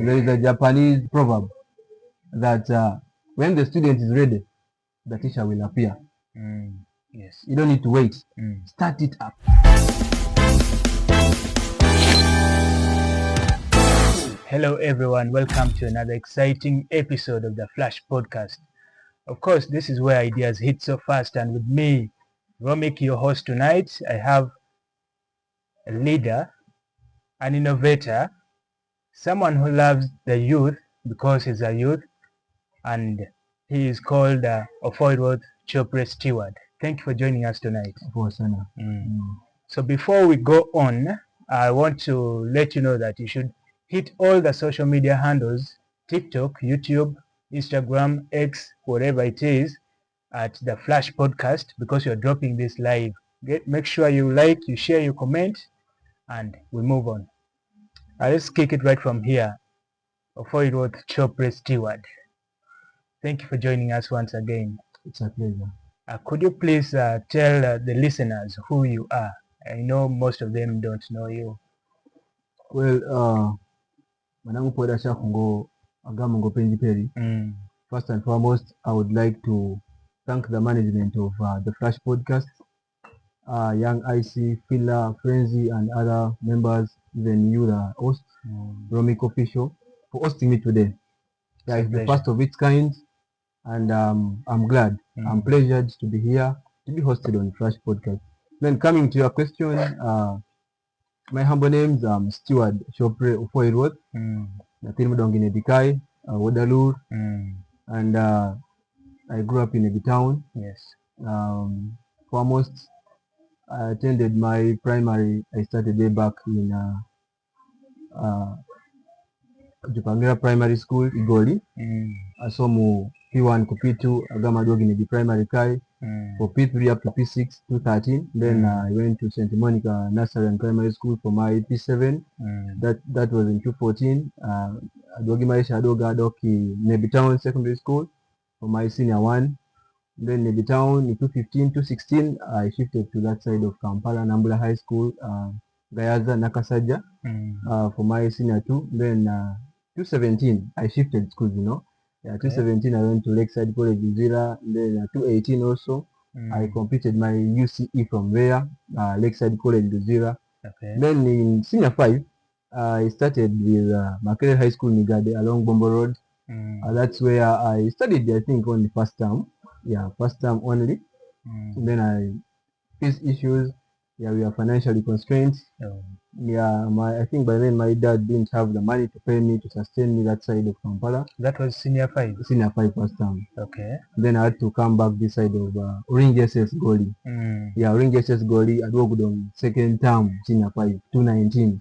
There is a Japanese proverb that when the student is ready, the teacher will appear. Yes. You don't need to wait. Start it up. Hello everyone, welcome to another exciting episode of the Flash Podcast. Of course, this is where ideas hit so fast, and with me, Romic, your host tonight, I have a leader, an innovator, someone who loves the youth because he's a youth, and he is called Ofoyrwoth Chopre Stewart. Thank you for joining us tonight. So before we go on, I want to let you know that you should hit all the social media handles, TikTok, YouTube, Instagram, X, whatever it is, at the Flash Podcast, because you're dropping this live. Make sure you like, you share, you comment, and we move on. Let's kick it right from here. Ofoyrwoth Chopre Stewart. Thank you for joining us once again. It's a pleasure. Could you please tell the listeners who you are? I know most of them don't know you. Well, manangu poda shakungo agamungo penjiperi. First and foremost, I would like to thank the management of the Flash Podcast, Young IC, Fila, Frenzy, and other members, even you, the host, Romic Official, for hosting me today. Yeah, it's the first of its kind, and I'm glad. I'm pleasured to be here, to be hosted on Flash Podcast. Then coming to your question, my humble names, Stewart Chopre Ofoyrwoth, Alur, and I grew up in Ebi Town. Yes. Foremost, I attended my primary. I started way back in Chopre Primary School, Igoli. I saw mu P1 to P2, Agama Dog in the primary kai. For P3 up to P6, 2013. Then I went to St. Monica Nursery and Primary School for my P7. That was in 2014. Adogi Maisha Adoga Adoki Nebi Town Secondary School for my senior one. Then Nebi Town in 2015, 2016, I shifted to that side of Kampala, Nambula High School, Gayaza, Nakasaja, for my senior two. Then 2017, I shifted schools, you know. 2017, I went to Lakeside College, Zira. Then 2018 also, I completed my UCE from there, Lakeside College, Zira. Then in senior 5, I started with Makerere High School, Nigade, along Bombo Road. That's where I studied, I think, only first term. Yeah, first term only. Then I faced issues. Yeah, we are financially constrained. Yeah, I think by then my dad didn't have the money to pay me to sustain me that side of Kampala. That was senior 5? Senior 5 first term. Okay. Then I had to come back this side of Orange SS Goli. Yeah, Orange SS Goli. I worked on second term, senior 5, 2019.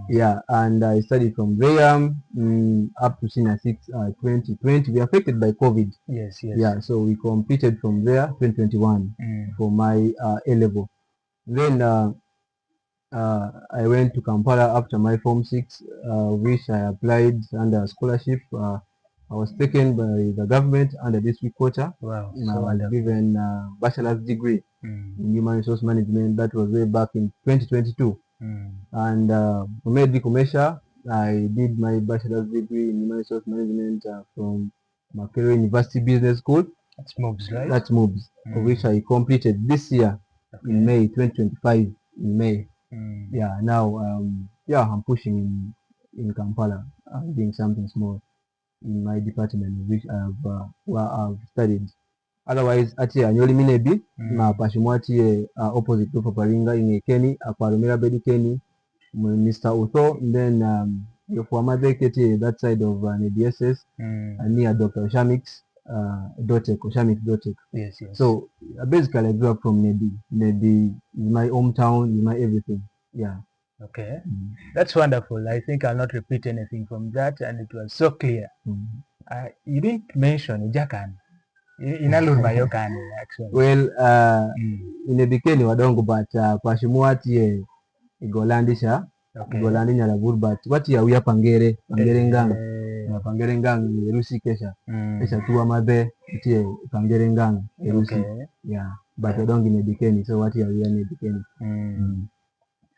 Yeah, and I studied from there up to senior 6, 2020. We were affected by COVID. Yes. Yeah, so we completed from there, 2021, for my A level. Then I went to Kampala after my Form 6, which I applied under scholarship. I was taken by the government under district quota. Wow. I was given a bachelor's degree in human resource management. That was way back in 2022. And for medical measure, I did my bachelor's degree in human resource management from Makerere University Business School. That's MOBS, right? That's MOBS, which I completed this year in May 2025. In May. Yeah, now I'm pushing in Kampala, doing something small in my department, which I've studied. Otherwise, ati anyoli minebi ma pashimwati opposite to Paringa in Keni, Aparomera Bedi Keni, Mr. Utho, then for Madeketi that side of NDSS, near Dr. Shamik's Dotek. Yes. So basically I grew up from Nebi. Nebi is my hometown, is my everything. Yeah. Okay. That's wonderful. I think I'll not repeat anything from that, and it was so clear. You didn't mention Jakan. In Alur Mayokan, actually. Well, in the beginning, I don't go, but Pashimuati Golandisha, Golandinya Labur, but what we are Pangere Ngang, Rusi Kesha, Kesha Tuamabe, Pangerengang, Rusi. Yeah, but I don't get a bikini, so what are we in a bikini?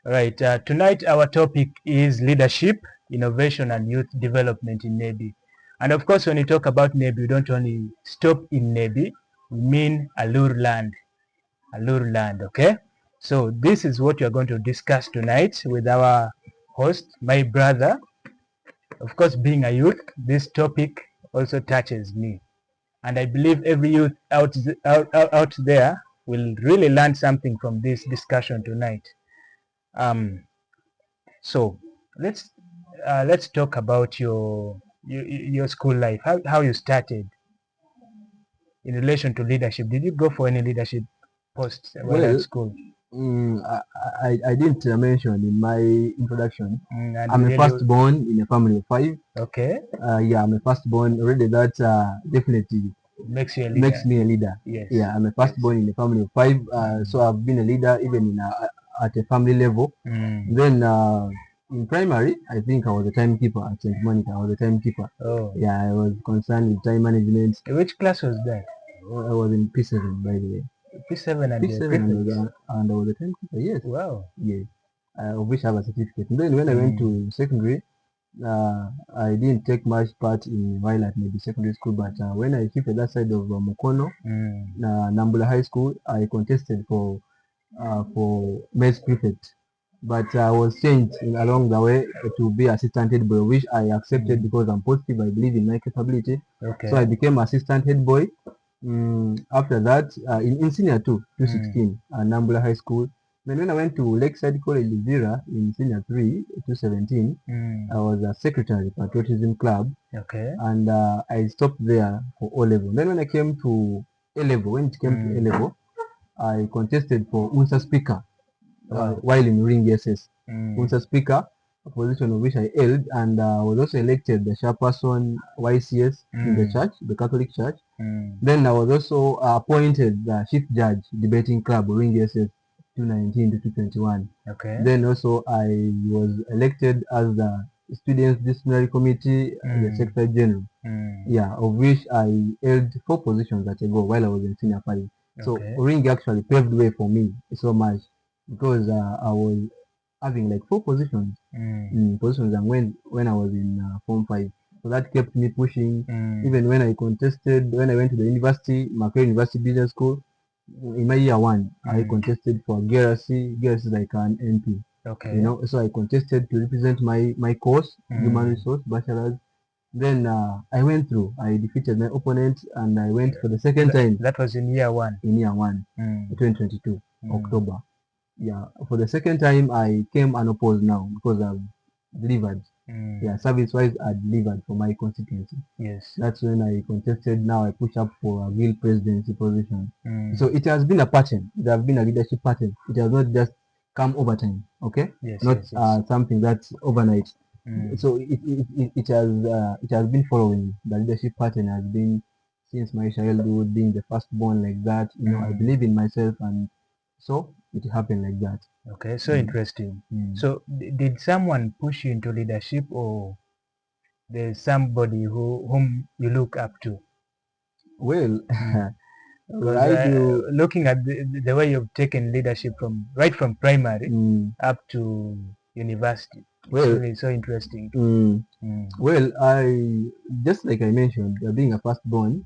Right. Tonight our topic is leadership, innovation and youth development in Nebi. And of course, when you talk about Nebi, you don't only stop in Nebi, we mean Alur Land. Alur Land, okay? So this is what we are going to discuss tonight with our host, my brother. Of course, being a youth, this topic also touches me. And I believe every youth out there will really learn something from this discussion tonight. So let's talk about your school life. How you started in relation to leadership. Did you go for any leadership posts while at school? I didn't mention in my introduction. I'm a Really, firstborn in a family of 5. okay, Yeah, I'm a firstborn. Already that definitely makes you a leader. makes me a leader. Yes. Yeah, I'm a firstborn in a family of 5. So I've been a leader even in at a family level. Then in primary, I think I was a timekeeper at St. Monica. I was a timekeeper. Oh. Yeah, I was concerned with time management. Which class was that? I was in P7, by the way. P7 and P7 and I was a timekeeper. Yes. Wow. Yeah. Of which I have a certificate. And then when I went to secondary, I didn't take much part in while at maybe secondary school, but when I shifted that side of Mukono, Nambula High School, I contested for mess prefect, but I was changed along the way to be assistant head boy, which I accepted because I'm positive. I believe in my capability. Okay. So I became assistant head boy. After that, in senior 216, Nambula High School. Then when I went to Lakeside College, Zira, in senior 217, I was a secretary patriotism club. Okay. And I stopped there for O level. Then when I came to A level, when it came to A level, I contested for UNSA speaker while in Ring SS. UNSA speaker, a position of which I held, and was also elected the chairperson YCS in the church, the Catholic Church. Then I was also appointed the chief judge debating club Ring SS 219 to 221. Okay. Then also I was elected as the students disciplinary committee, the secretary general. Yeah, of which I held 4 positions at a go while I was in senior 5. So Ring actually paved way for me so much because I was having like 4 positions, positions, and when I was in Form 5. So that kept me pushing. Even when I contested, when I went to the university, Macquarie University Business School, in my year 1, I contested for Garasi. Garasi is like an MP. Okay. You know, so I contested to represent my course, human resource bachelor's. Then I went through. I defeated my opponent, and I went for the second time. That was in year 1. In year 1, 2022, October. Yeah, for the second time I came unopposed now because I've delivered. Yeah, service-wise, I delivered for my constituency. Yes. That's when I contested. Now I push up for a real presidency position. So it has been a pattern. There has been a leadership pattern. It has not just come over time. Okay. Yes. Not Yes. something that's overnight. So it has been following. The leadership pattern has been since my childhood, being the firstborn like that. You know, I believe in myself, and so it happened like that. Okay, so interesting. So did someone push you into leadership, or there's somebody whom you look up to? Well, looking at the way you've taken leadership right from primary up to university, well, really so interesting. Well, I just like I mentioned, being a firstborn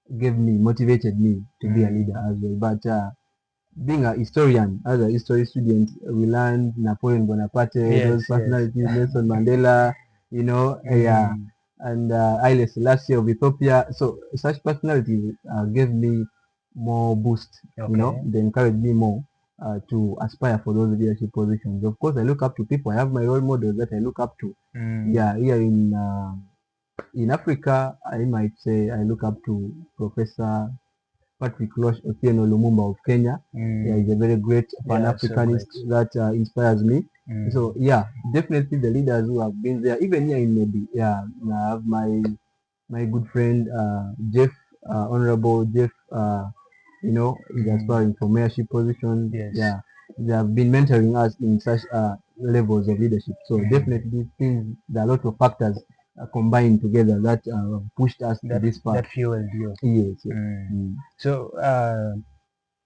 motivated me to be a leader as well. But being a historian, as a history student, we learned Napoleon Bonaparte, those personalities, Nelson Mandela, you know, and Haile Selassie of Ethiopia. So such personalities gave me more boost, you know, they encouraged me more to aspire for those leadership positions. Of course, I look up to people. I have my role models that I look up to. Yeah, here in Africa, I might say I look up to Professor Patrick Roche Otieno Lumumba of Kenya. Yeah, he's a very great Pan-Africanist that inspires me. So yeah, definitely the leaders who have been there, even here in Maybe. Yeah, I have my good friend Jeff, Honorable Jeff. You know, he's aspiring for mayorship position. Yeah, they have been mentoring us in such levels of leadership. So definitely, things there are a lot of factors combined together that pushed us to this path. That fueled you. Yes. So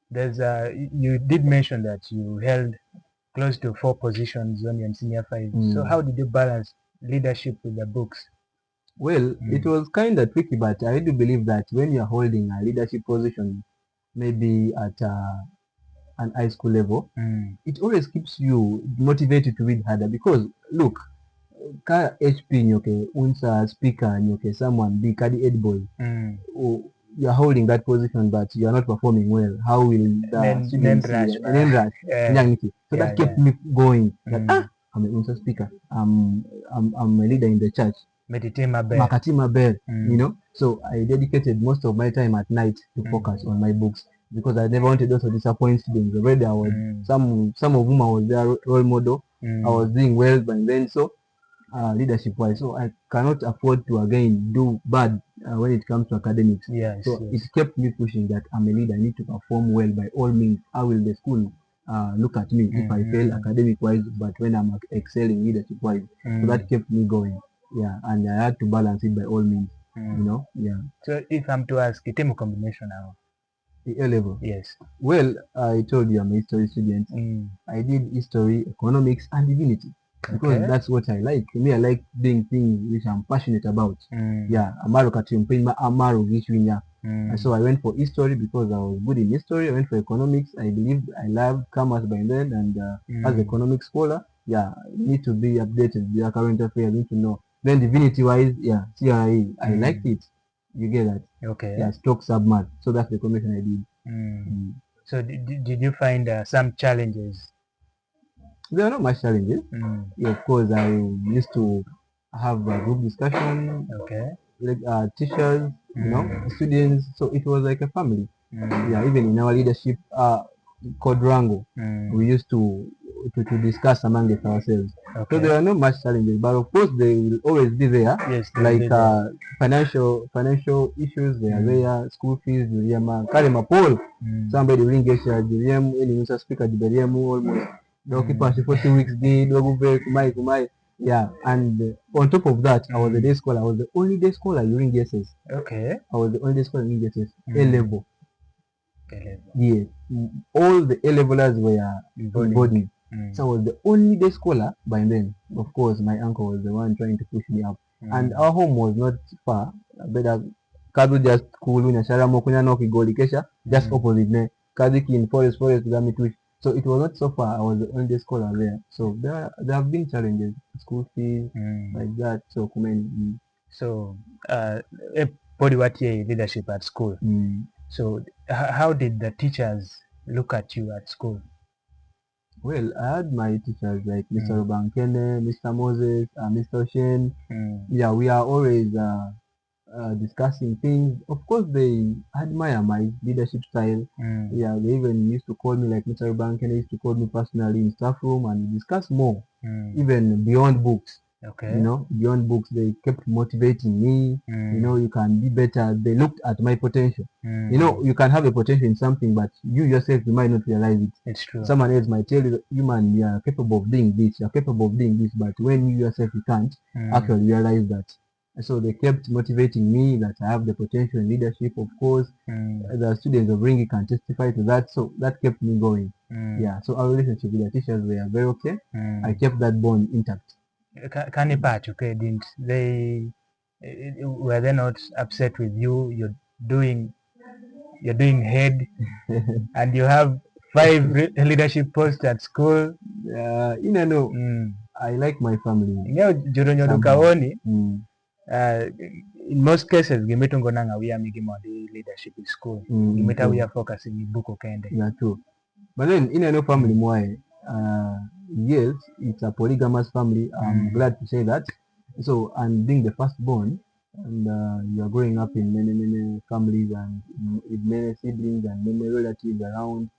there's you did mention that you held close to 4 positions only in senior 5. So Mm. how did you balance leadership with the books? Well, it was kind of tricky, but I do believe that when you're holding a leadership position, maybe at an high school level, it always keeps you motivated to read harder because look, ka HP nyoke unsa speaker nyoke someone big kadi head boy, you're holding that position but you're not performing well. How will the students see that? And then rush. So that kept me going. That I'm a unsa speaker. I'm a leader in the church. Makatima Bell, you know. So I dedicated most of my time at night to focus on my books because I never wanted also to disappoint students. Already I was some of whom I was their role model. I was doing well by then, so leadership wise. So I cannot afford to again do bad when it comes to academics. So it kept me pushing that I'm a leader. I need to perform well by all means. How will the school look at me if I fail academic wise, but when I'm excelling leadership wise? So that kept me going. Yeah, and I had to balance it by all means. You know, yeah. So if I'm to ask, it a combination now. The A level. Yes. Well, I told you I'm a history student. I did history, economics, and divinity because that's what I like. Me, I like doing things which I'm passionate about. Yeah, so I went for history because I was good in history. I went for economics. I believed I loved commerce by then, and as an economic scholar, yeah, you need to be updated. The current affairs, you need to know. Then divinity wise, yeah, CRE, I liked it. You get that? Yeah, stroke submat. So that's the combination I did. So did you find some challenges? There are not much challenges. Yeah, of course, I used to have a group discussion. Like teachers, you know, students. So it was like a family. Yeah, even in our leadership quadrangle, we used to discuss among ourselves. So there are not much challenges, but of course they will always be there. Yes, like financial issues. They are there. School fees, Karima Paul. Somebody ring Juliam, any speaker almost. Docupancy 40 weeks did kumai. Yeah, and on top of that, I was a day scholar. I was the only day scholar during GSS. I was the only day scholar during GSS. A level. Yeah. All the A levelers were boarding. So I was the only day scholar by then. Of course, my uncle was the one trying to push me up. And our home was not far. Better Kadu just cool in a Sharamo Kunyanoki Golikesha, just opposite me. Kadiki in forest, Gami. So it was not so far. I was the only scholar there. So there have been challenges, school fees, like that. So So body what leadership at school. So how did the teachers look at you at school? Well, I had my teachers like Mr. Bankene, Mr. Moses, Mr. Shane. Yeah, we are always discussing things. Of course, they admire my leadership style. Yeah, they even used to call me like Mr. Bankene used to call me personally in staff room and discuss more, even beyond books. You know, beyond books, they kept motivating me. You know, you can be better. They looked at my potential. You know, you can have a potential in something, but you yourself, you might not realize it. It's true. Someone else might tell you, man, you are capable of doing this, you're capable of doing this, but when you yourself, you can't actually realize that. So they kept motivating me that I have the potential in leadership, of course. The students of Ringi can testify to that. So that kept me going. Yeah, so our relationship with the teachers were very okay. I kept that bond intact. Can you patch, didn't they, were they not upset with you? You're doing head and you have 5 leadership posts at school. I like my family. In most cases, we are leadership in school. We are focusing in book. Yeah, true. But then in a family, yes, it's a polygamous family. I'm glad to say that. So, and being the firstborn, and you are growing up in many families and with many siblings and many relatives around.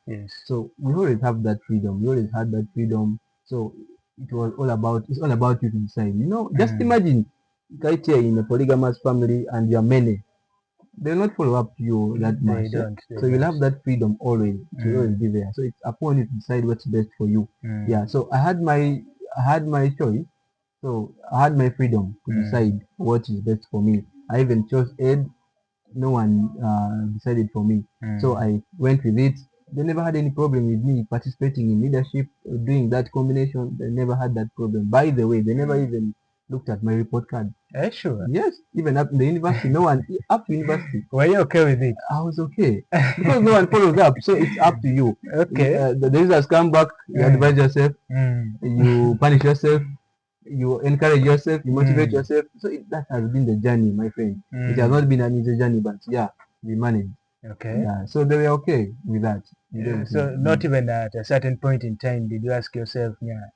So we always have that freedom. We always had that freedom. So it's all about you to decide. You know, just imagine right here in a polygamous family and you are many. They'll not follow up to you that much. So you'll have that freedom always. It will always be there. So it's upon you to decide what's best for you. Yeah. So I had my choice. So I had my freedom to decide what is best for me. I even chose Ed. No one decided for me. So I went with it. they never had any problem with me participating in leadership, doing that combination. They never had that problem. By the way, they never even looked at my report card. Sure. Yes, even up in the university, no one up to university. Were you okay with it? I was okay because no one follows up, so it's up to you. Okay. The results come back. You advise yourself. You punish yourself. You encourage yourself. You motivate yourself. So that has been the journey, my friend. It has not been an easy journey, but yeah, we managed. Okay. Yeah, so they were okay with that. So not even at a certain point in time did you ask yourself, yeah,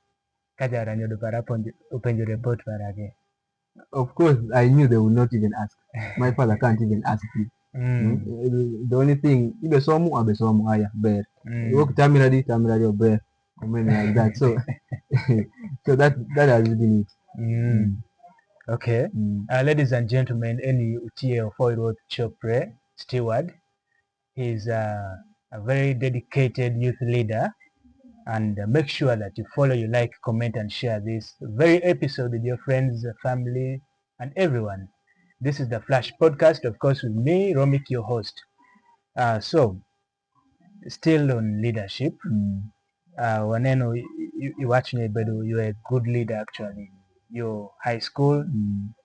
report again. Of course, I knew they would not even ask. My father can't even ask you. The only thing, ibesomu aya ber. Work tamiradi or ber. I mean like that. So, so that has been it. Okay. Ladies and gentlemen, any Alur Ofoyrwoth Chopre Stewart. He's a very dedicated youth leader, and make sure that you follow, you like, comment, and share this very episode with your friends, family, and everyone. This is the Flash Podcast, of course, with me, Romic, your host. So, still on leadership. Waneno, you watch me, but you're a good leader actually. Your high school,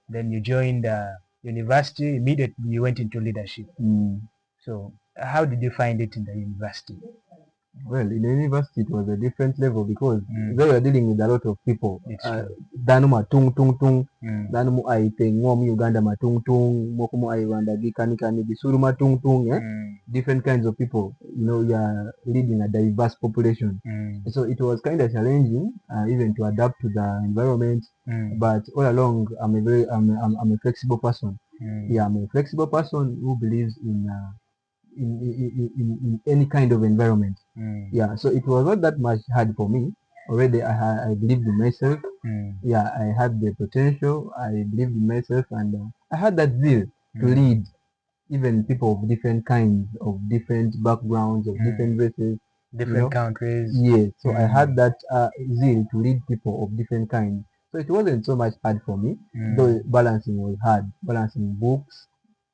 then you joined university. Immediately, you went into leadership. So, how did you find it in the university? Well, in the university, it was a different level because they were dealing with a lot of people. Danu matung tung tung, danu mu aite ngom Uganda matung tung, mokumu aiwanda gikanikani bisuru matung tung. Different kinds of people. You know, you are leading a diverse population. So it was kind of challenging, even to adapt to the environment. But all along, I'm a flexible person. Yeah, I'm a flexible person who believes in any kind of environment. Yeah, so it was not that much hard for me. Already I believed in myself. Yeah, I had the potential. I believed in myself, and I had that zeal to lead even people of different kinds, of different backgrounds, of different races, different countries. Yeah, so I had that zeal to lead people of different kinds. So it wasn't so much hard for me, though balancing was hard. Balancing books,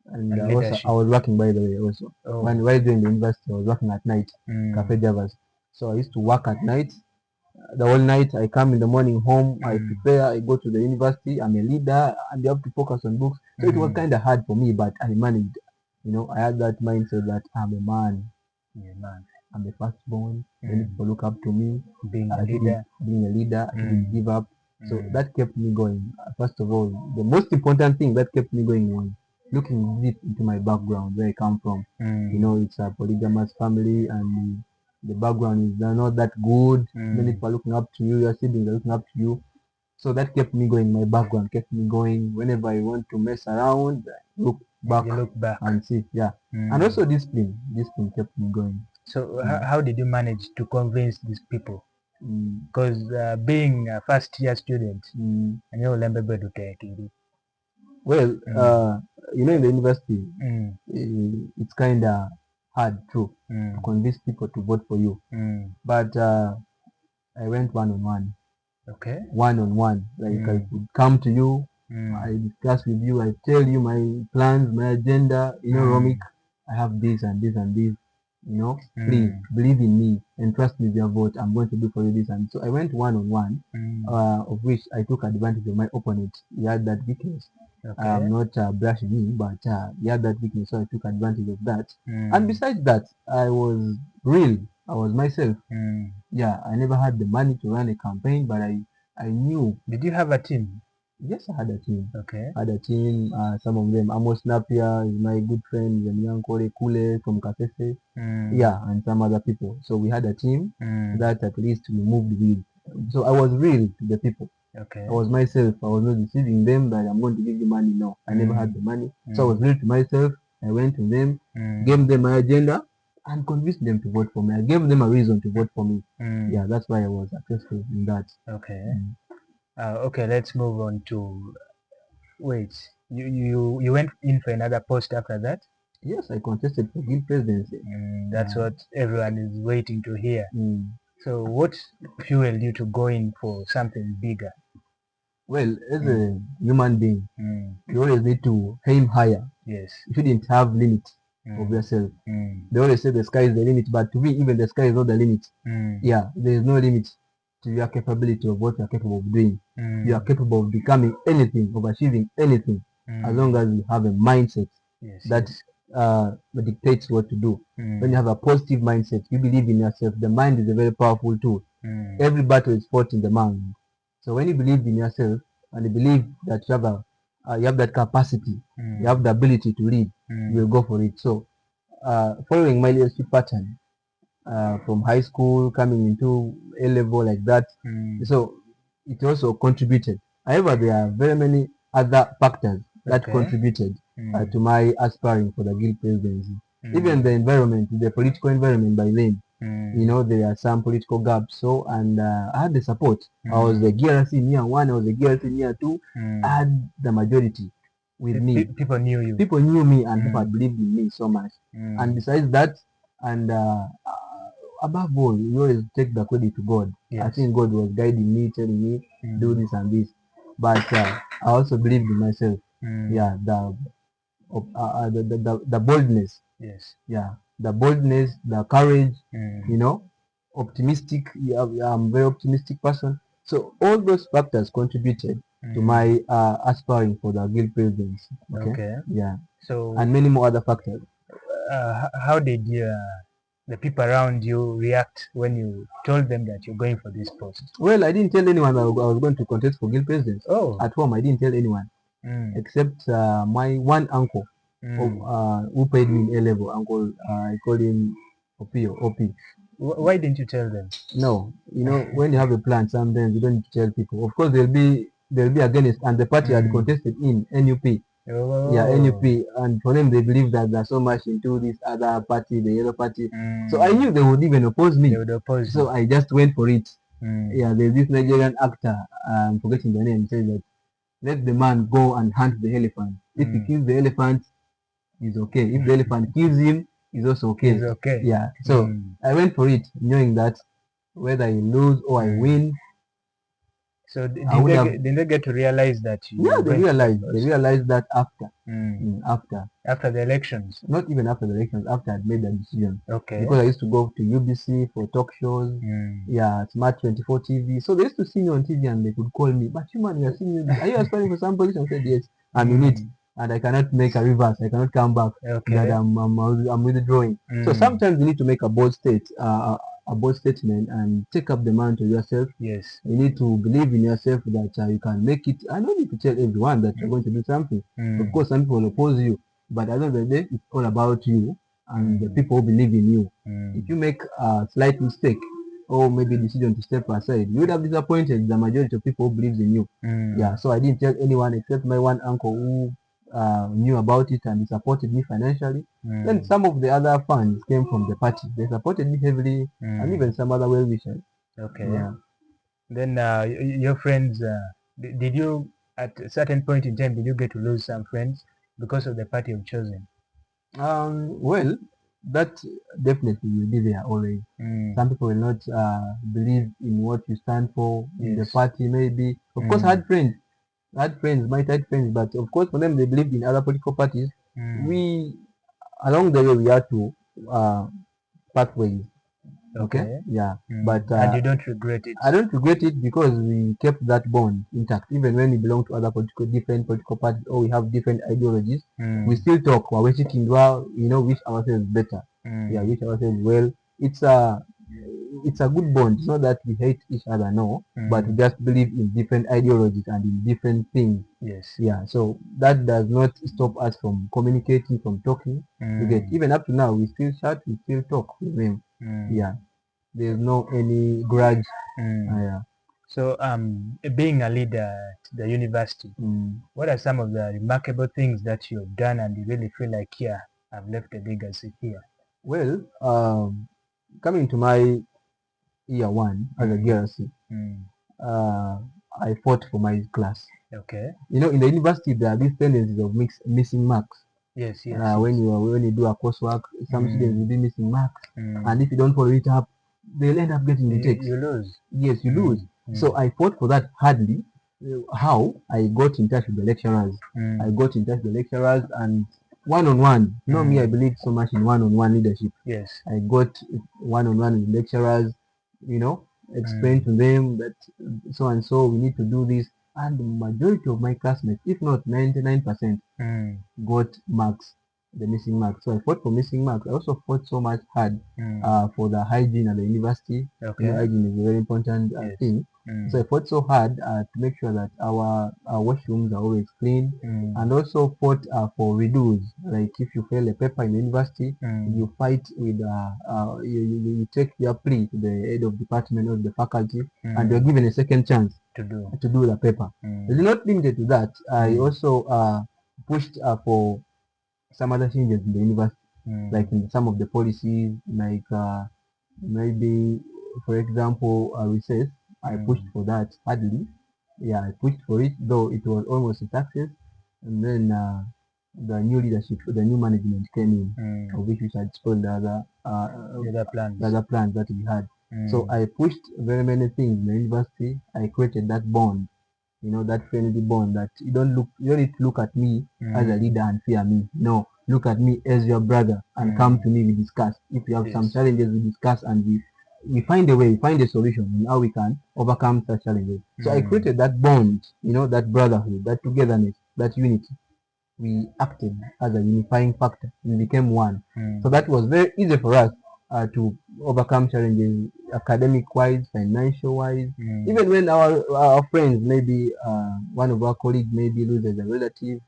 and also I was working, by the way, also. While doing the university, I was working at night, cafe drivers. So I used to work at night, the whole night. I come in the morning home, I prepare, I go to the university. I'm a leader, and you have to focus on books. So it was kind of hard for me, but I managed. You know, I had that mindset that I'm a man. I'm the firstborn. Many people look up to me. Being a leader, I didn't give up. So that kept me going. First of all, the most important thing that kept me going was looking deep into my background, where I come from. You know, it's a polygamous family, and the background is not that good. Many people are looking up to you. Your siblings are looking up to you. So that kept me going. My background kept me going. Whenever I want to mess around, look back and see. Yeah, and also discipline. Discipline kept me going. So how did you manage to convince these people? Because being a first-year student, well, you know, in the university, it's kind of hard too to convince people to vote for you. But I went one-on-one. Okay. One-on-one. Like I could come to you, I discuss with you, I tell you my plans, my agenda. You know, Romic, I have this and this and this. You know, please believe in me and trust me with your vote. I'm going to do for you this. And so I went one-on-one, of which I took advantage of my opponent. He had that weakness. I'm not brushing him, but he had that weakness, so I took advantage of that. And besides that, I was real. I was myself. Yeah, I never had the money to run a campaign, but I knew. Did you have a team? Yes, I had a team. Okay. I had a team. Some of them, Amos Napier is my good friend, Yanyankore Kule from Kasese. Yeah, and some other people. So we had a team that at least we moved with. So I was real to the people. Okay. I was myself. I was not deceiving them that I'm going to give you money. No, I never had the money. So I was real to myself. I went to them, gave them my agenda, and convinced them to vote for me. I gave them a reason to vote for me. Yeah, that's why I was successful in that. Okay. Okay, let's move on to. Wait, you went in for another post after that? Yes, I contested for guild presidency. That's what everyone is waiting to hear. So what fueled you to go in for something bigger? Well, as a human being, you always need to aim higher. Yes. You shouldn't have limits. of yourself. They always say the sky is the limit, but to me, even the sky is not the limit. Yeah, there is no limit to your capability of what you are capable of doing. You are capable of becoming anything, of achieving anything, as long as you have a mindset that dictates what to do. When you have a positive mindset, you believe in yourself. The mind is a very powerful tool. Every battle is fought in the mind. So when you believe in yourself and you believe that you have that capacity, you have the ability to lead, you will go for it. So following my leadership pattern from high school coming into A level like that, so it also contributed. However, there are very many other factors that contributed to my aspiring for the guild presidency. Even the environment, the political environment by then, you know, there are some political gaps. So, and I had the support. I was the GRC in year 1, I was the GRC in year 2. I had the majority with me. People knew you. People knew me, and people had believed in me so much. And besides that, and above all, you always take the credit to God. I think God was guiding me, telling me, do this and this. But I also believed in myself. Yeah, the boldness. Yeah, the boldness, the courage, you know, optimistic. Yeah, I'm a very optimistic person. So all those factors contributed to my aspiring for the guild presidency. Okay. Yeah. So and many more other factors. How did the people around you react when you told them that you're going for this post? Well, I didn't tell anyone I was going to contest for guild president. At home, I didn't tell anyone except my one uncle who paid me in A level. Uncle, I called him OP. Why didn't you tell them? No, you know, when you have a plan, sometimes you don't need to tell people. Of course, they'll be against, and the party had contested in NUP. Yeah, NUP, and for them they believe that they're so much into this other party, the yellow party. So I knew they would even oppose me. So I just went for it. Yeah, there's this Nigerian actor, I'm forgetting the name, says that let the man go and hunt the elephant. If he kills the elephant, he's okay. If the elephant kills him, he's also okay. He's okay. Yeah. So I went for it, knowing that whether I lose or I win. So did they get to realize that you? Yeah, they realized that after the elections. Not even after the elections, after I'd made the decision. Okay. Because I used to go to UBC for talk shows. Yeah, Smart 24 TV. So they used to see me on TV and they could call me, but you man, we are seeing you. Are you aspiring for some position? I said yes, I'm in it. And I cannot make a reverse. I cannot come back. That I'm withdrawing. So sometimes you need to make a bold statement and take up the mantle yourself. Yes. You need to believe in yourself that you can make it. I don't need to tell everyone that you're going to do something. Of course, some people will oppose you, but at the end of the day, it's all about you and the people who believe in you. If you make a slight mistake or maybe decision to step aside, you would have disappointed the majority of people who believes in you. Yeah. So I didn't tell anyone except my one uncle who knew about it and he supported me financially. Then some of the other funds came from the party. They supported me heavily, and even some other well-wishers. Okay. Yeah. Then your friends, did you at a certain point in time did you get to lose some friends because of the party you've chosen? Well, that definitely will be there always. Some people will not believe in what you stand for in the party. Maybe, of course, I had friends, might had friends, but of course for them they believed in other political parties. We along the way we had to part ways. Okay. Yeah. But and you don't regret it? I don't regret it because we kept that bond intact. Even when we belong to other different political parties or we have different ideologies, we still talk. We're wishing well, you know, wish ourselves better. Yeah, wish ourselves well. It's a good bond. It's not that we hate each other, no, but we just believe in different ideologies and in different things. Yes. Yeah. So that does not stop us from communicating, from talking. Even up to now, we still chat, we still talk with them. Yeah. There's no any grudge. Yeah. So being a leader at the university, what are some of the remarkable things that you've done and you really feel like, yeah, I've left a legacy here? Well, coming to my year 1 as a GRC, I fought for my class. Okay. You know, in the university there are these tendencies of missing marks. Yes. When you do a coursework, some students will be missing marks, and if you don't follow it up, they'll end up getting the text. You lose. Yes, you lose. So I fought for that hardly. How? I got in touch with the lecturers. I got in touch with the lecturers, and one-on-one. No, me, I believe so much in one-on-one leadership. Yes. I got one-on-one with lecturers, explain to them that so and so we need to do this. And the majority of my classmates, if not 99%, got marks, the missing marks. So I fought for missing marks. I also fought so much hard for the hygiene at the university. Okay. Hygiene is a very important thing. So I fought so hard to make sure that our washrooms are always clean, and also fought for redos. Like if you fail a paper in the university, you fight with you take your plea to the head of department or the faculty, and you're given a second chance to do the paper. It's not limited to that. I also pushed for some other changes in the university, like in some of the policies, like maybe, for example, recess. I pushed for that hardly. Yeah, I pushed for it, though it was almost a success. And then the new leadership, the new management came in, of which we had spoiled the other plans that we had. So I pushed very many things in the university. I created that bond, that friendly bond, that you don't need to look at me as a leader and fear me. No, look at me as your brother and come to me, we discuss. If you have some challenges, we discuss, and we find a way, we find a solution on how we can overcome such challenges. So I created that bond, that brotherhood, that togetherness, that unity. We acted as a unifying factor. We became one. So that was very easy for us to overcome challenges, academic-wise, financial-wise. Even when our friends, maybe one of our colleagues maybe loses a relative,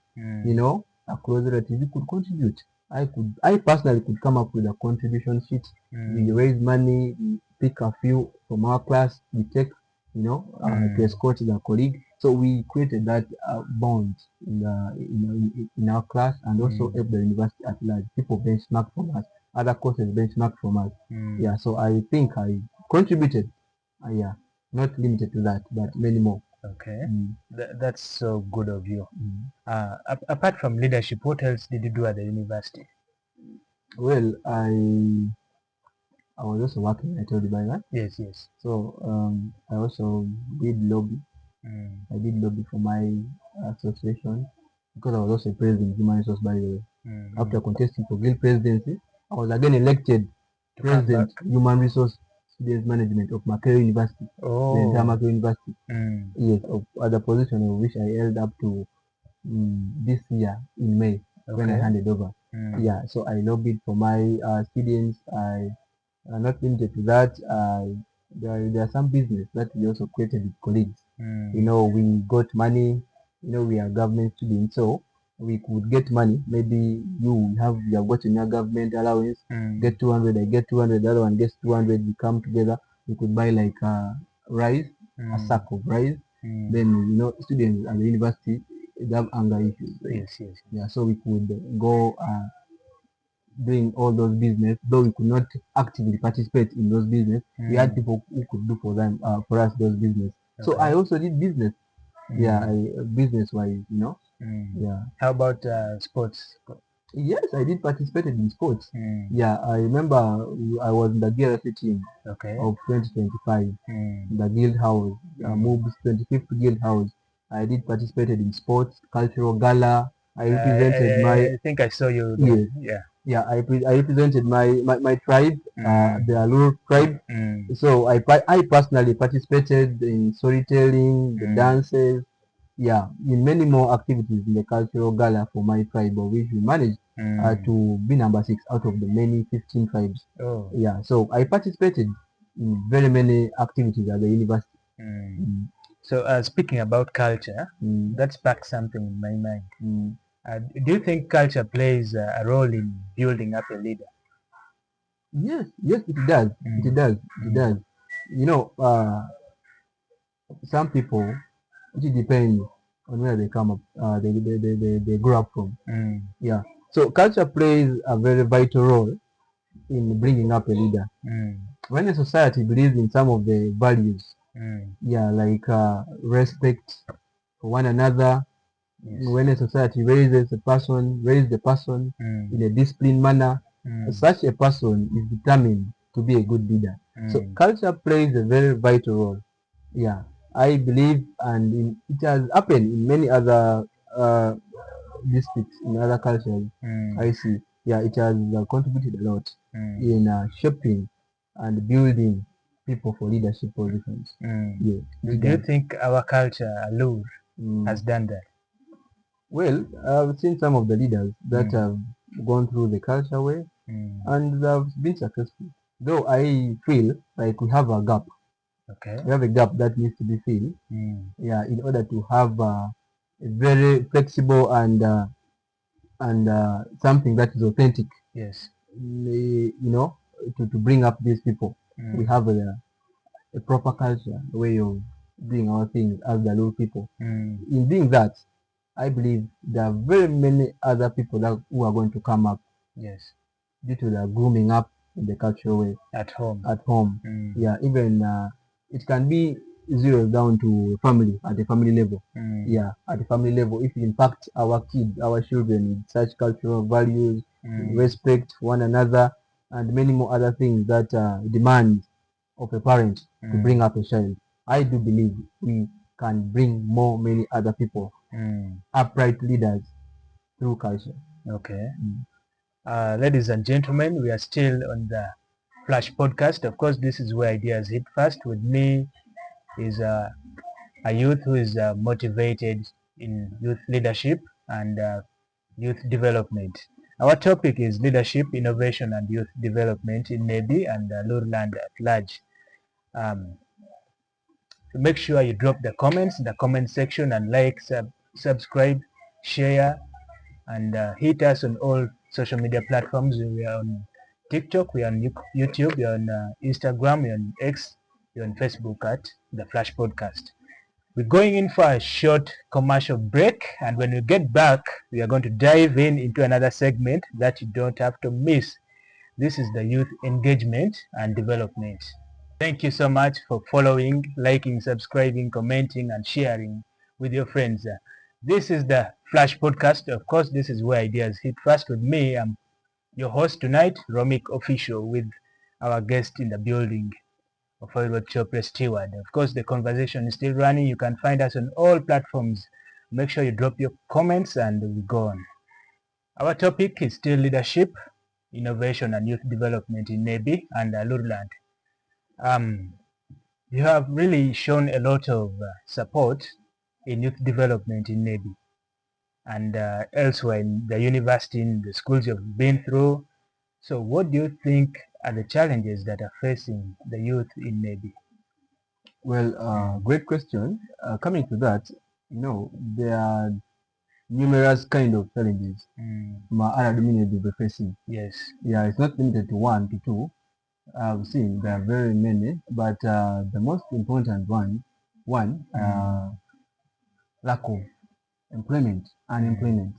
a close relative, we could contribute. I personally could come up with a contribution sheet. We raise money, we pick a few from our class, we take, to escort the colleague. So we created that bond in our class, and also helped the university at large. People benchmark from us, other courses benchmark from us. Yeah, so I think I contributed. Yeah, not limited to that, but many more. Okay, that's so good of you. Apart from leadership, what else did you do at the university? Well, I was also working. I told you about that. Yes. So I also did lobby. I did lobby for my association, because I was also president of human resource, by the way. After contesting for guild presidency, I was again elected president human resource students management of Makerere University, the entire Makerere University. Yes, at the position of which I held up to this year in May, when I handed over. Yeah, so I lobbied for my students. I not limited to that. There are some business that we also created with colleagues. We got money. We are government students, so we could get money. Maybe you have gotten your government allowance, get 200, I get 200, the other one gets 200. We come together. We could buy like rice, a sack of rice. Then students at the university, they have anger issues. Right? Yes. Yeah, so we could go doing all those business, though we could not actively participate in those business. We had people who could do for them, for us, those business. Okay. So I also did business. Yeah, business wise, Yeah. How about sports? Yes, I did participate in sports. Yeah, I remember I was in the Videography team of 2025, the Guild House, MOOB's 25th Guild House. I did participate in sports, cultural gala. I represented I think I saw you. Yes. Yeah, I represented my tribe, the Alur tribe. So I personally participated in storytelling, the dances, in many more activities in the cultural gala for my tribe, of which we managed to be number 6 out of the many 15 tribes. Yeah, so I participated in very many activities at the university. So speaking about culture, that sparked something in my mind. Do you think culture plays a role in building up a leader? Yes, it does. It does. Some people, it depends on where they come up, they grow up from. Yeah. So culture plays a very vital role in bringing up a leader. When a society believes in some of the values, like respect for one another. When a society raises the person in a disciplined manner, such a person is determined to be a good leader. So culture plays a very vital role. Yeah, I believe, and it has happened in many other districts, in other cultures, I see, yeah, it has contributed a lot in shaping and building people for leadership positions. Yeah. Do you think our culture, Alur, has done that? Well, I've seen some of the leaders that have gone through the culture way and they've been successful. Though I feel like we have a gap. Okay. We have a gap that needs to be filled. Yeah, in order to have a very flexible and something that is authentic. Yes. You know, to bring up these people. We have a proper culture, a way of doing our things as the Alur people. In doing that, I believe there are very many other people who are going to come up. Yes. Due to the grooming up in the cultural way. At home. At home. Yeah, even it can be zeroes down to family, at the family level. Yeah, at the family level, if in fact our kids, our children with such cultural values, respect one another, and many more other things that demand of a parent to bring up a child, I do believe we can bring many other people, upright leaders, through culture. Okay. Ladies and gentlemen, we are still on the Flash podcast. Of course, this is where ideas hit fast. With me is a youth who is motivated in youth leadership and youth development. Our topic is leadership, innovation, and youth development in Nebi and Alur Land at large. So make sure you drop the comments in the comment section and like, subscribe, share, and hit us on all social media platforms. We are on TikTok, we are on YouTube, we are on Instagram, we are on X, we are on Facebook at The Flash Podcast. We're going in for a short commercial break, and when we get back, we are going to dive into another segment that you don't have to miss. This is the youth engagement and development. Thank you so much for following, liking, subscribing, commenting, and sharing with your friends. This is the Flash Podcast. Of course, this is where ideas hit fast with me. I'm your host tonight, Romic Official, with our guest in the building, Ofoyrwoth Chopre Stewart. Of course, the conversation is still running. You can find us on all platforms. Make sure you drop your comments and we go on. Our topic is still leadership, innovation, and youth development in Nebi and Alur Land. You have really shown a lot of support in youth development in Nebi and elsewhere in the university, in the schools you've been through. So what do you think are the challenges that are facing the youth in Nebi? Well, great question. Coming to that, there are numerous kind of challenges will be facing. Yes. Yeah, it's not limited to one to two. I've seen there are very many, but the most important one, lack of employment, unemployment.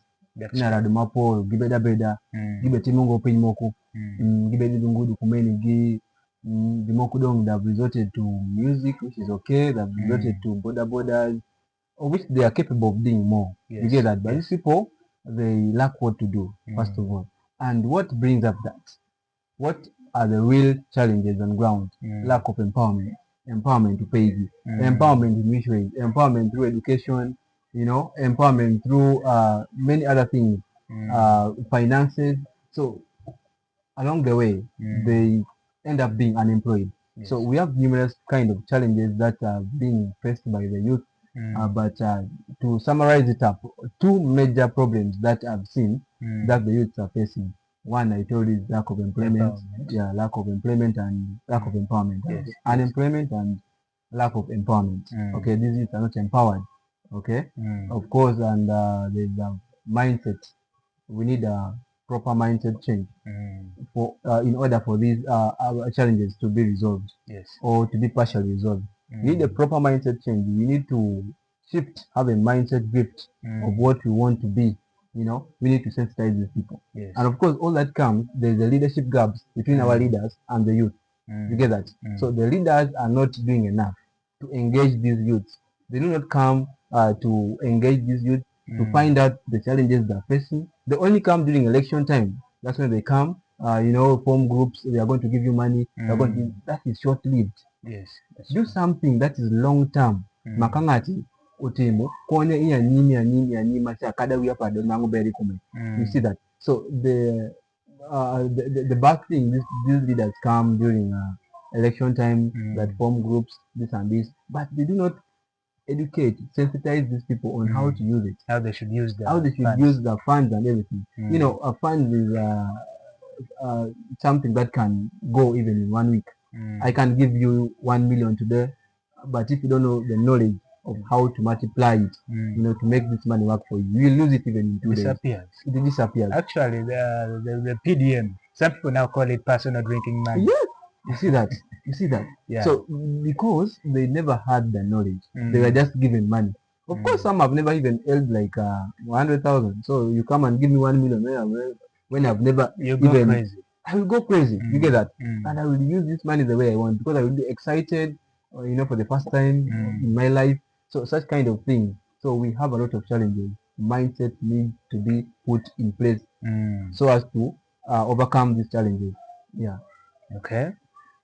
Nara dumapo gibeda beda, gibeti mungo pinmoku, gibedi dungudu kumeni gi, dimoku dong that have resorted to music, which is okay. They've resorted to borders, of which they are capable of doing more. Yes. You get that? But these people, they lack what to do, first of all. And what brings up that? What are the real challenges on ground? Lack of empowerment to pay you, empowerment in which ways? Empowerment through education, empowerment through many other things, finances. So along the way, they end up being unemployed. Yes. So we have numerous kind of challenges that are being faced by the youth. But to summarize it up, two major problems that I've seen that the youths are facing. One, I told you, is lack of employment. Yeah, lack of employment and lack of empowerment. Yes. Unemployment and lack of empowerment. Okay, these youths are not empowered. Okay, of course, and there's a mindset. We need a proper mindset change for in order for these our challenges to be resolved. Yes. Or to be partially resolved. We need a proper mindset change. We need to have a mindset shift of what we want to be. We need to sensitize these people. Yes. And of course, all that comes, there's a leadership gaps between our leaders and the youth. You get that? So the leaders are not doing enough to engage these youths. They do not come to engage these youth, to find out the challenges they're facing. They only come during election time. That's when they come, form groups, they are going to give you money. That is short-lived. Yes. Do something that is long-term. Makangati, utimo konya inyanyima cha kada wiya pado nango beri kume. You see that? So the bad thing, these leaders come during election time that form groups, this and this, but they do not educate, sensitize these people on how to use it, how they should use the funds and everything. You know, a fund is something that can go even in 1 week. I can give you 1 million today, but if you don't know the knowledge of how to multiply it, you know, to make this money work for you, you will lose it even in 2 days. It disappears. Actually, the PDM, some people now call it personal drinking money. Yes, you see that. You see that. Yeah. So because they never had the knowledge, they were just given money. Of course, some have never even held like 100,000. So you come and give me 1 million when I've never crazy. I will go crazy. You get that? And I will use this money the way I want because I will be excited, you know, for the first time in my life. So such kind of thing. So we have a lot of challenges. Mindset needs to be put in place so as to overcome these challenges. Yeah. Okay.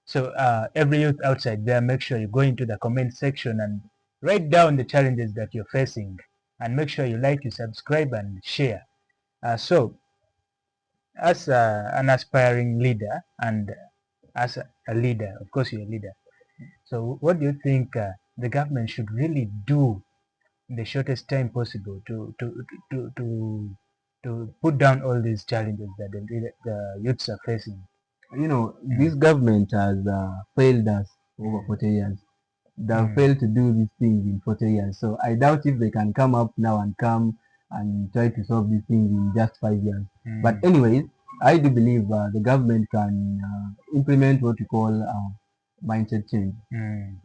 So every youth outside there, make sure you go into the comment section and write down the challenges that you're facing, and make sure you like, you subscribe, and share. So, as an aspiring leader and as a leader, of course you're a leader. So, what do you think the government should really do in the shortest time possible to put down all these challenges that the youths are facing? You know, this government has failed us over 40 years. They have failed to do these things in 40 years. So I doubt if they can come up now and try to solve these things in just 5 years. But anyways, I do believe the government can implement what we call mindset change.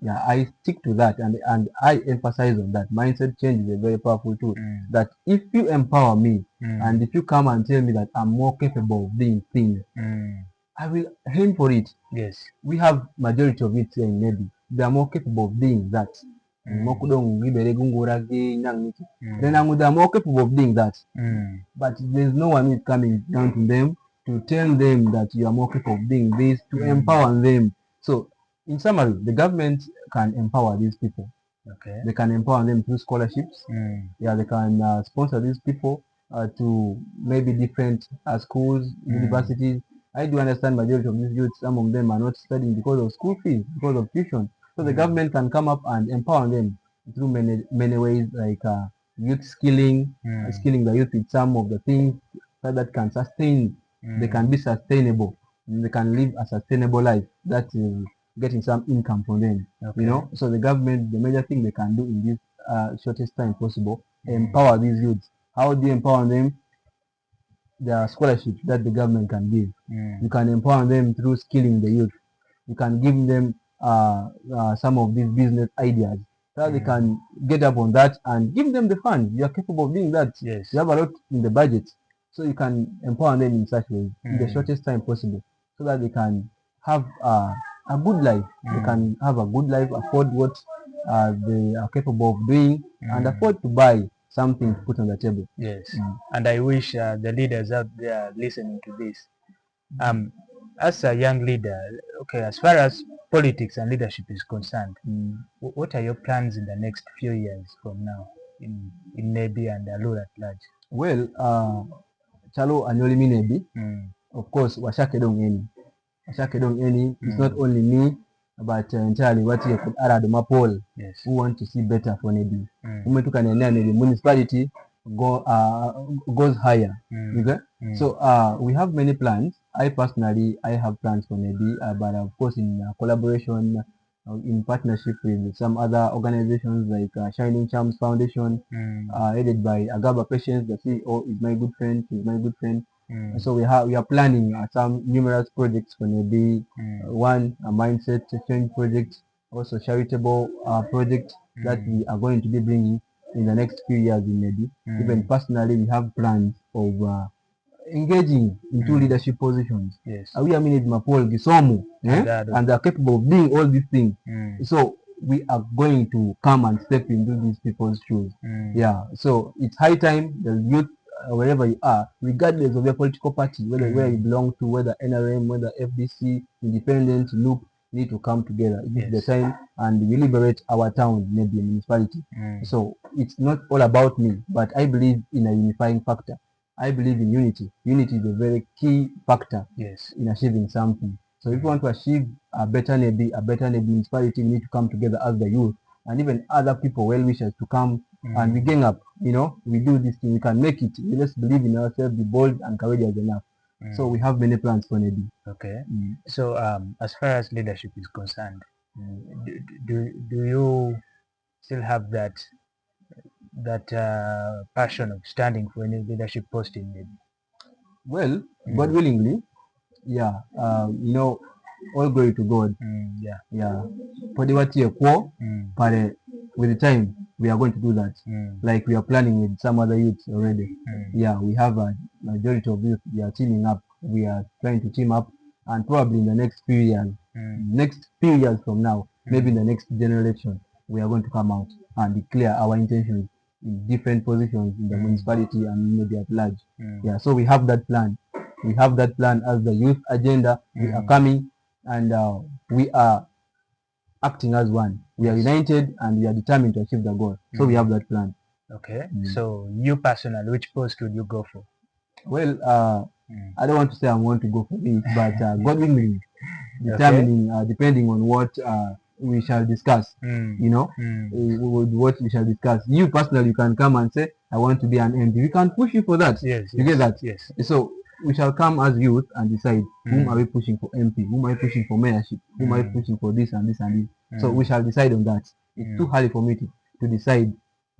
Yeah, I stick to that, and I emphasize on that. Mindset change is a very powerful tool. That if you empower me and if you come and tell me that I'm more capable of doing things, I will aim for it. Yes. We have majority of it saying maybe they are more capable of doing that. Then they are more capable of doing that. But there's no one who is coming down to them to tell them that you are more capable of doing this, to empower them. So in summary, the government can empower these people. Okay. They can empower them through scholarships. Yeah, they can sponsor these people to maybe different schools, universities. I do understand majority of these youths, some of them are not studying because of school fees, because of tuition. So the government can come up and empower them through many ways, like youth skilling, skilling the youth with some of the things that can sustain. They can be sustainable. They can live a sustainable life. That is getting some income from them. Okay. You know, so the government, the major thing they can do in this shortest time possible, empower these youths. How do you empower them? There are scholarships that the government can give. You can empower them through skilling the youth. You can give them some of these business ideas so they can get up on that and give them the funds. You are capable of doing that. Yes. You have a lot in the budget, so you can empower them in such ways in the shortest time possible, so that they can have a good life. They can have a good life, afford what they are capable of doing, and afford to buy something to put on the table. Yes. And I wish the leaders out there listening to this, as a young leader, okay, as far as politics and leadership is concerned, what are your plans in the next few years from now in Nebi and Alur at large? Well, Chalo Anyoli Nebi, of course, Washakedong Eni. Washakedong Eni, it's not only me, but entirely what you could add the Mapol, who want to see better for Nebi. The municipality goes higher. Okay? So we have many plans. I personally, I have plans for Nebi, but of course in collaboration, in partnership with some other organizations like Shining Charms Foundation, headed by Agaba Patience. The CEO is my good friend. He's my good friend. So we are planning some numerous projects for Nebi. One, a mindset change project, also charitable project that we are going to be bringing in the next few years in Nebi. Even personally, we have plans of engaging into leadership positions. Yes. We are managing Mapol Gisomu, and they are capable of doing all these things. So we are going to come and step into these people's shoes. Yeah. So it's high time the youth, wherever you are, regardless of your political party, whether where you belong to, whether NRM, whether FDC, Independent, Loop, need to come together. It is Yes. the time, and we liberate our town, maybe a municipality. So it's not all about me, but I believe in a unifying factor. I believe in unity. Unity is a very key factor Yes. in achieving something. So if you want to achieve a better Nebi municipality, we need to come together as the youth and even other people, well wishers, to come and we gang up. You know, we do this thing, we can make it. We just believe in ourselves, be bold and courageous enough. So we have many plans for Nebi. Okay. So as far as leadership is concerned, do you still have that passion of standing for any leadership post in Nebi? Well, God willingly, yeah. You know, all glory to God. Yeah. With the time, we are going to do that. Like we are planning with some other youths already. Yeah, we have a majority of youth. We are teaming up. We are trying to team up, and probably in the next few years, from now, maybe in the next general election, we are going to come out and declare our intentions in different positions in the municipality and maybe at large. Yeah, so we have that plan. We have that plan as the youth agenda. We are coming, and we are acting as one. We are united and we are determined to achieve the goal. So we have that plan. Okay. So you personally, which post would you go for? Well, I don't want to say I want to go for it, but God willing, determining, depending on what we shall discuss. You know, what we shall discuss. You personally, you can come and say, I want to be an MP. We can push you for that. Yes. You get that? Yes. So we shall come as youth and decide whom are we pushing for MP, whom are we pushing for mayorship, whom are we pushing for this and this and this. So we shall decide on that. It's too hard for me to decide.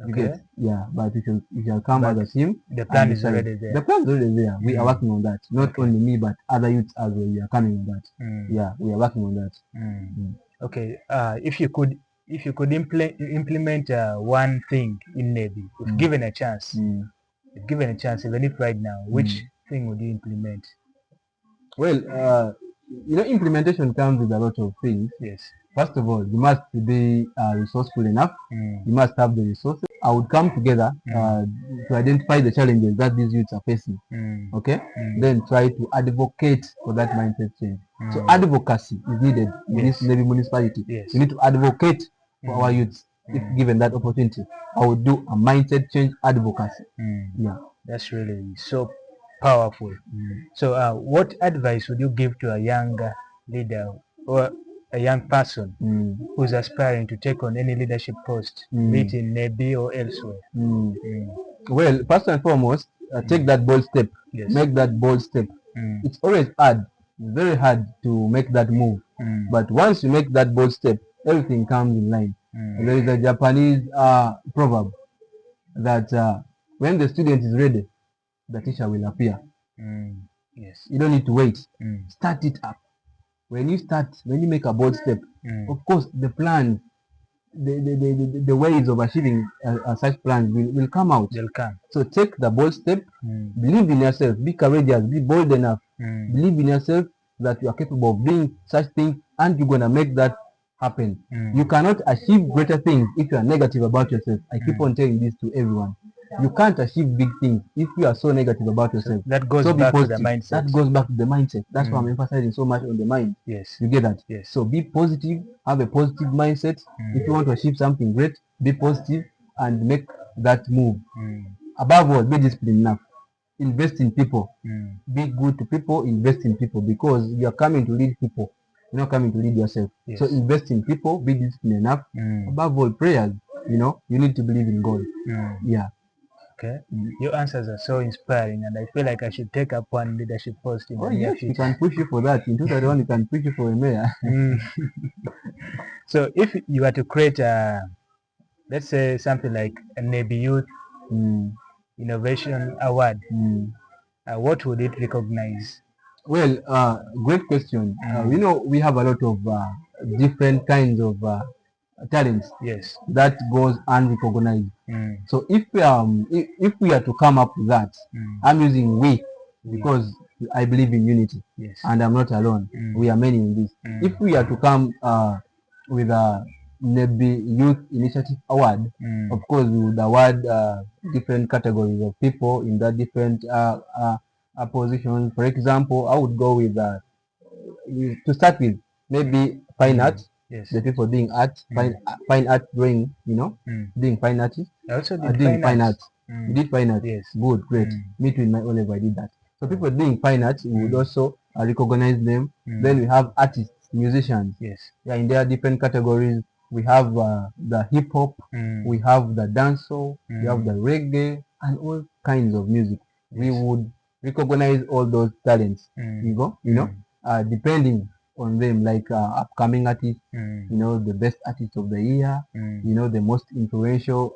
You get? Yeah, but we shall come as a team. The plan is already there. The plan is already there. We are working on that. Not only me, but other youths as well. We are coming on that. Yeah, we are working on that. Okay. If you could implement one thing in Navy, if given a chance, even if right now, which thing would you implement? Well, you know, implementation comes with a lot of things. Yes. First of all, you must be resourceful enough. You must have the resources. I would come together to identify the challenges that these youths are facing. Okay? Then try to advocate for that mindset change. So advocacy is needed in this Navy municipality. Yes. We need to advocate for our youths if given that opportunity. I would do a mindset change advocacy. Yeah. That's really so powerful. So what advice would you give to a younger leader or a young person who's aspiring to take on any leadership post, be it in Navy or elsewhere? Well, first and foremost, take that bold step. Yes. Make that bold step. It's always hard, very hard to make that move. But once you make that bold step, everything comes in line. There is a Japanese proverb that when the student is ready, the teacher will appear. Yes. You don't need to wait. Start it up. When you make a bold step, of course, the plans, the ways of achieving such plans will come out. They'll come. So take the bold step, believe in yourself, be courageous, be bold enough, believe in yourself that you are capable of doing such things, and you're going to make that happen. You cannot achieve greater things if you are negative about yourself. I keep on telling this to everyone. You can't achieve big things if you are so negative about yourself. So that goes back to the mindset. That goes back to the mindset. That's why I'm emphasizing so much on the mind. Yes. You get that? Yes. So be positive, have a positive mindset. If you want to achieve something great, be positive and make that move. Above all, be disciplined enough. Invest in people. Be good to people, invest in people, because you are coming to lead people. You're not coming to lead yourself. Yes. So invest in people, be disciplined enough. Above all, prayers. You know, you need to believe in God. Yeah. Okay. Your answers are so inspiring, and I feel like I should take up one leadership post in the near Yes, future. we can push you for that. In 2001, we can push you for a mayor. So if you were to create let's say something like a Navy Youth Innovation Award, what would it recognize? Well, great question. You know, we have a lot of different kinds of talents Yes. that goes unrecognized. So if we are to come up with that, I'm using we because I believe in unity. Yes. And I'm not alone. We are many in this. If we are to come with a Navy Youth Initiative Award, of course we would award different categories of people in that different positions. For example, I would go with to start with maybe fine art. Yes. The people doing art, fine art drawing, doing fine art. I also did Doing fine art. Mm. You did fine art. Yes. Good, great. Me too in my O level I did that. So people doing fine art, we would also recognize them. Then we have artists, musicians. Yes. Yeah, in their different categories. We have the hip hop, we have the dancehall, we have the reggae, and all kinds of music. Yes. We would recognize all those talents. Depending on them, like upcoming artists, the best artist of the year, the most influential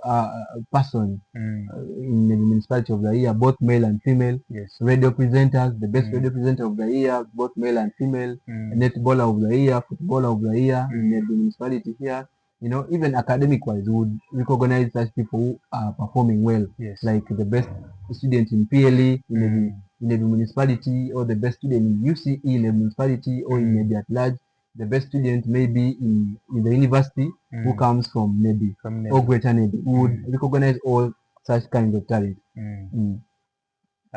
person in the municipality of the year, both male and female. Yes. Radio presenters, the best radio presenter of the year, both male and female. Netballer of the year, footballer of the year in the municipality here. Even academic wise, we would recognize such people who are performing well. Yes. Like the best student in PLE in the municipality, or the best student in UCE in the municipality, or in maybe at large. The best student maybe in the university who comes from maybe or greater Nebi. We would recognize all such kinds of talent.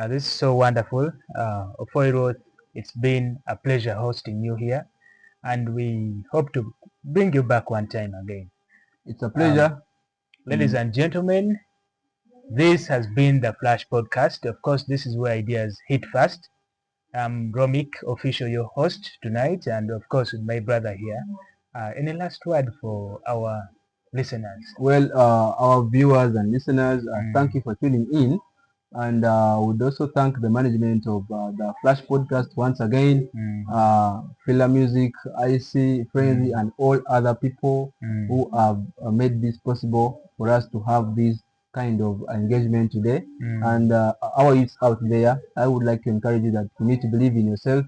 This is so wonderful. Ofoyrwoth, it's been a pleasure hosting you here, and we hope to bring you back one time again. It's a pleasure. Ladies and gentlemen, this has been the Flash Podcast. Of course, this is where ideas hit fast. I'm Romic, official your host tonight, and of course with my brother here. Any last word for our listeners? Well, our viewers and listeners, thank you for tuning in. And would also thank the management of the Flash Podcast once again, Filler Music, IC, Frenzy, and all other people who have made this possible for us to have this kind of engagement today. And our youths out there, I would like to encourage you that you need to believe in yourself,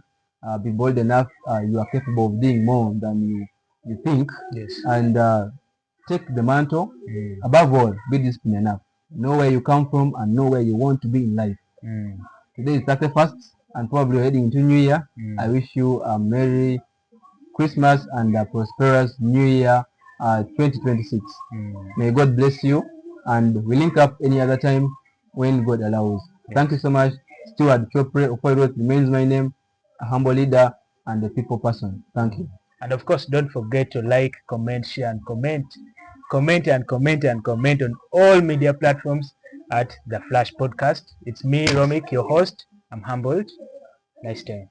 be bold enough. You are capable of doing more than you think. Yes. And take the mantle. Above all, be disciplined enough. Know where you come from and know where you want to be in life. Today is 31st and probably heading into New Year. I wish you a Merry Christmas and a prosperous New Year 2026. May God bless you, and we link up any other time when God allows. Thank you so much. Stewart Chopre Ofoyrwoth remains my name, a humble leader and a people person. Thank you. And of course, don't forget to like, comment, share, and comment on all media platforms at the Flash Podcast. It's me, Romic, your host. I'm humbled. Nice time.